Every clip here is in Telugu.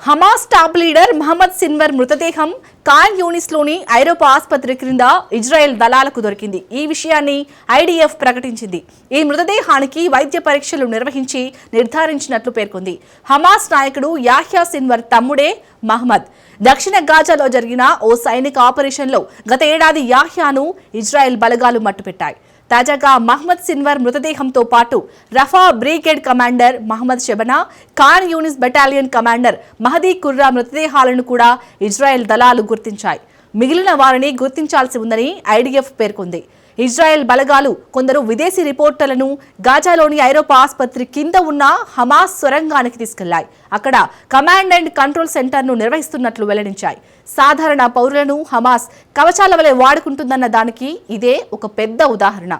Hamas top leader Mohammed Sinwar మృతదేహం ఖాన్ యూనిస్లోని ఐరోపా ఆసుపత్రి క్రింద ఇజ్రాయెల్ దళాలకు దొరికింది. ఈ విషయాన్ని ఐడిఎఫ్ ప్రకటించింది. ఈ మృతదేహానికి వైద్య పరీక్షలు నిర్వహించి నిర్ధారించినట్లు పేర్కొంది. హమాస్ నాయకుడు యాహ్యా సిన్వర్ తమ్ముడే మహమ్మద్. దక్షిణ గాజాలో జరిగిన ఓ సైనిక ఆపరేషన్లో గత ఏడాది యాహ్యాను ఇజ్రాయెల్ బలగాలు మట్టుపెట్టాయి. తాజాగా మహమ్మద్ సిన్వర్ మృతదేహంతో పాటు Rafah brigade commander Mohammed Shabana, Khan Younis battalion commander Mahdi Quarra మృతదేహాలను కూడా ఇజ్రాయెల్ దళాలు గుర్తించాయి. మిగిలిన వారిని గుర్తించాల్సి ఉందని ఐడిఎఫ్ పేర్కొంది. ఇజ్రాయెల్ బలగాలు కొందరు విదేశీ రిపోర్టర్లను గాజాలోని ఐరోపా ఆసుపత్రి కింద ఉన్న హమాస్ సొరంగానికి తీసుకెళ్లాయి. అక్కడ కమాండ్ అండ్ కంట్రోల్ సెంటర్ను నిర్వహిస్తున్నట్లు వెల్లడించాయి. సాధారణ పౌరులను హమాస్ కవచాల వలె వాడుకుంటుందన్న దానికి ఇదే ఒక పెద్ద ఉదాహరణ.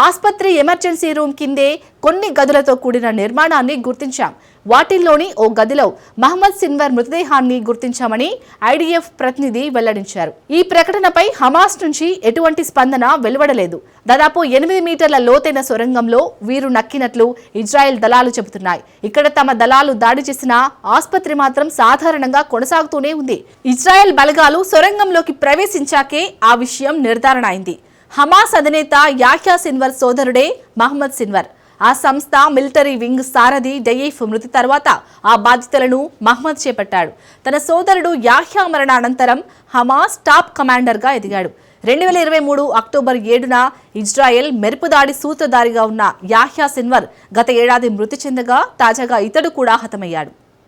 ఆసుపత్రి ఎమర్జెన్సీ రూమ్ కిందే కొన్ని గదులతో కూడిన నిర్మాణాన్ని గుర్తించాం. వాటిల్లోని ఓ గదిలో మహమ్మద్ సిన్వర్ మృతదేహాన్ని గుర్తించామని ఐడిఎఫ్ ప్రతినిధి వెల్లడించారు. ఈ ప్రకటనపై హమాస్ నుంచి ఎటువంటి స్పందన వెలువడలేదు. దాదాపు 8 మీటర్ల లోతైన సొరంగంలో వీరు నక్కినట్లు ఇజ్రాయెల్ దళాలు చెబుతున్నాయి. ఇక్కడ తమ దళాలు దాడి చేసిన ఆసుపత్రి మాత్రం సాధారణంగా కొనసాగుతూనే ఉంది. ఇజ్రాయెల్ బలగాలు సొరంగంలోకి ప్రవేశించాకే ఆ విషయం నిర్ధారణ అయింది. హమాస్ అధినేత యాహ్యా సిన్వర్ సోదరుడే మహమ్మద్ సిన్వర్. ఆ సంస్థ మిలిటరీ వింగ్ సారథి డయీఫ్ మృతి తర్వాత ఆ బాధ్యతలను మహమ్మద్ చేపట్టాడు. తన సోదరుడు యాహ్యా మరణానంతరం హమాస్ టాప్ కమాండర్గా ఎదిగాడు. 2023 అక్టోబర్ 7న ఇజ్రాయెల్ మెరుపుదాడి సూత్రధారిగా ఉన్న యాహ్యా సిన్వర్ గత ఏడాది మృతి చెందగా తాజాగా ఇతడు కూడా హతమయ్యాడు.